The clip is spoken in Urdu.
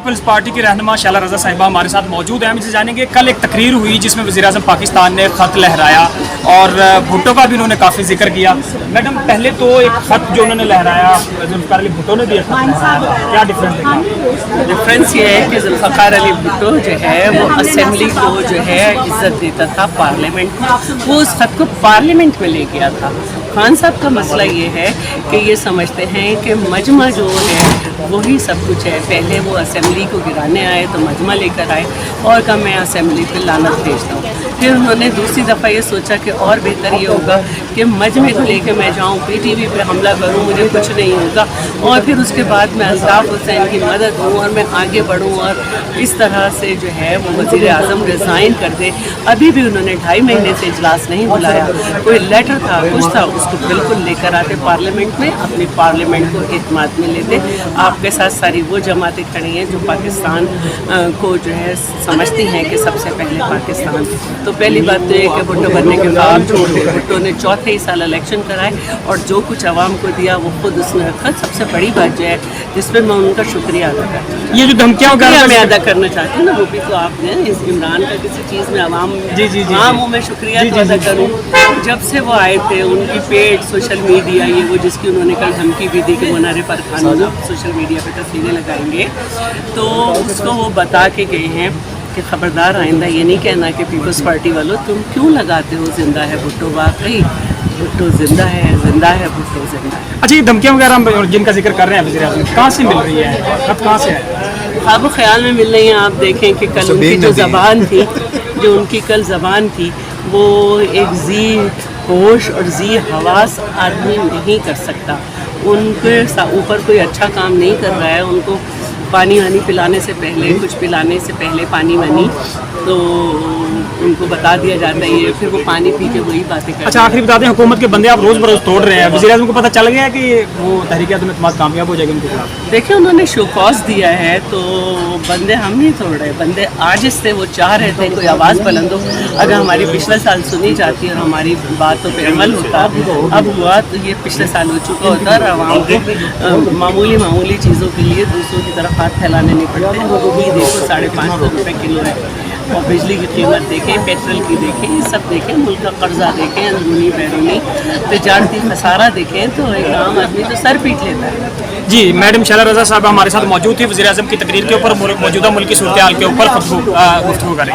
پیپلز پارٹی کی رہنما شعلہ رضا صاحبہ ہمارے ساتھ موجود ہیں. ہم اسے جانیں گے. کل ایک تقریر ہوئی جس میں وزیر اعظم پاکستان نے خط لہرایا اور بھٹو کا بھی انہوں نے کافی ذکر کیا. میڈم پہلے تو ایک خط جو انہوں نے لہرایا ذوالفقار علی بھٹو نے بھی ایک خط لہرایا, کیا ڈفرینس یہ ہے کہ ذوالفقار علی بھٹو جو ہے وہ اسمبلی کو جو ہے عزت دیتا تھا, پارلیمنٹ کو, وہ اس خط کو پارلیمنٹ میں لے گیا تھا. خان صاحب کا مسئلہ یہ ہے کہ یہ سمجھتے ہیں کہ مجمع جو ہے وہی سب کچھ ہے. پہلے وہ اسمبلی کو گرانے آئے تو مجمع لے کر آئے اور کہا میں اسمبلی پہ لعنت بھیجتا ہوں. پھر انہوں نے دوسری دفعہ یہ سوچا کہ اور بہتر یہ ہوگا کہ مجمع کو لے کے میں جاؤں, پی ٹی وی پہ حملہ کروں, مجھے کچھ نہیں ہوگا, اور پھر اس کے بعد میں الطاف حسین کی مدد ہوں اور میں آگے بڑھوں, اور اس طرح سے جو ہے وہ وزیر اعظم ریزائن کر دے. ابھی بھی انہوں نے 2.5 مہینے سے اجلاس نہیں بلایا. کوئی لیٹر تھا, کچھ تھا, اس کو بالکل لے کر آتے پارلیمنٹ میں, اپنی پارلیمنٹ کو اعتماد میں لیتے. آپ کے ساتھ ساری وہ جماعتیں کھڑی ہیں جو پاکستان کو جو ہے سمجھتی ہیں کہ سب سے پہلے پاکستان. تو پہلی بات تو یہ کہ بھٹو بننے کے باوجود بھٹو نے 4 سال الیکشن کرائے اور جو کچھ عوام کو دیا وہ خود اس نے رکھا. سب سے بڑی بات جو ہے جس پہ میں ان کا شکریہ ادا کرتا ہوں, یہ جو دھمکیاں میں ادا کرنا چاہتی ہوں نا, وہ بھی تو آپ نے اس عمران کا کسی چیز میں عوام ہوں میں شکریہ تو ادا کروں. جب سے وہ آئے تھے ان کی پیڈ سوشل میڈیا, یہ وہ جس کی انہوں نے کل دھمکی بھی دی کہ منارے پر خان سوشل میڈیا پہ تصویریں لگائیں گے, تو اس کو وہ بتا کے گئے ہیں کہ خبردار آئندہ یہ نہیں کہنا کہ پیپلز پارٹی والوں تم کیوں لگاتے ہو زندہ ہے بھٹو. واقعی بھٹو زندہ ہے, زندہ ہے بھٹو, زندہ ہے. اچھا, یہ دھمکیاں وغیرہ جن کا ذکر کر رہے ہیں وزیر اعظم, کہاں سے مل رہی ہے, خط کہاں سے ہے؟ خواب و خیال میں مل رہی ہیں. آپ دیکھیں کہ کل ان کی جو زبان تھی, جو ان کی کل زبان تھی, وہ ایک ذی ہوش اور ذی حواس آدمی نہیں کر سکتا. ان کے اوپر کوئی اچھا کام نہیں کر رہا ہے. ان کو پانی وانی پلانے سے پہلے, کچھ پلانے سے پہلے پانی وانی تو ان کو بتا دیا جاتا ہے, یہ پھر وہ پانی پی کے وہی باتیں کرتے ہیں. اچھا, آخری بتا دیں, حکومت کے بندے آپ روز بروز توڑ رہے ہیں, وزیر اعظم کو پتہ چل گیا ہے کہ وہ تحریک عدم اعتماد کامیاب ہو جائے گی ان کے خلاف؟ دیکھیں انہوں نے شو کاز دیا ہے تو بندے ہم نہیں توڑ رہے, بندے عاجز تھے, وہ چاہ رہے تھے کوئی آواز بلند ہو. اگر ہماری پچھلے سال سنی جاتی اور ہماری باتوں پہ عمل ہوتا, اب ہوا تو یہ پچھلے سال ہو چکا ہوتا اور عوام کو معمولی چیزوں کے لیے دوسروں کی طرف ہاتھ پھیلانے نہیں پڑتے. وہ بھی دیکھو 550 روپے کلو ہے, اور بجلی کی قیمت دیکھیں, پیٹرول کی دیکھیں, یہ سب دیکھیں, ملک کا قرضہ دیکھیں, اندرونی بیرونی تجارتی خسارہ دیکھیں, تو ایک عام آدمی تو سر پیٹ لیتا ہے. جی, میڈم شعلہ رضا صاحبہ ہمارے ساتھ موجود تھی, وزیر اعظم کی تقریر کے اوپر موجودہ ملک کی صورتحال کے اوپر گفتگو کریں.